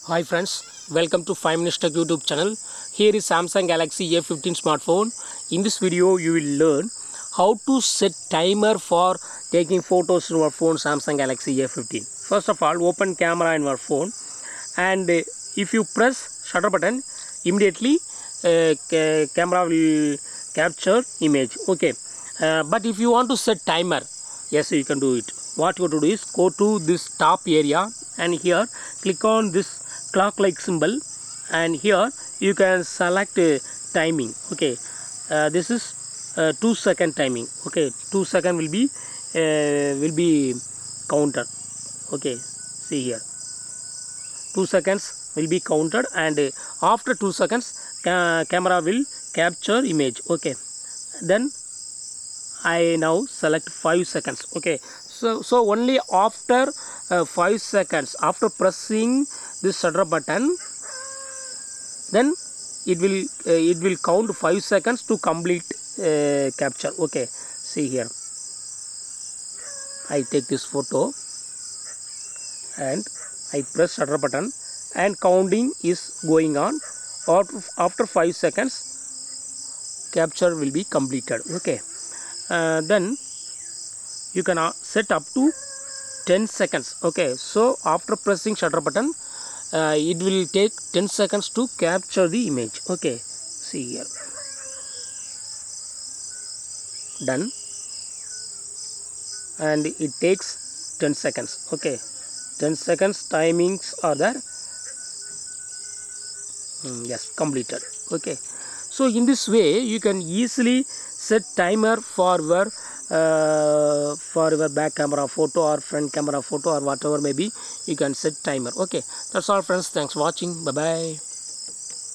Hi friends, welcome to 5 Minutes Tech YouTube channel. Here is Samsung Galaxy A15 smartphone. In this video you will learn how to set timer for taking photos in your phone Samsung Galaxy A15. First of all, open camera in your phone and if you press shutter button, immediately camera will capture image. Okay, but if you want to set timer, yes, you can do it. What you have to do is go to this top area and here click on this clock like symbol, and here you can select timing. Okay, this is 2-second timing. Okay, 2 second will be counted. Okay, see here, 2 seconds will be counted, and after 2 seconds camera will capture image. Okay, then I now select 5 seconds. Okay, so only after 5 seconds, after pressing this shutter button, then it will count 5 seconds to complete capture. Okay, see here, I take this photo and I press shutter button and counting is going on. After 5 seconds capture will be completed. Okay, then you can set up to 10 seconds. Okay, so after pressing shutter button, it will take 10 seconds to capture the image. Okay, see here, done, and it takes 10 seconds. Okay, 10 seconds timings are there. Yes, completed. Okay, so in this way you can easily set timer for your back camera photo or front camera photo or whatever maybe. You can set timer. Okay, that's all friends, thanks for watching. Bye bye.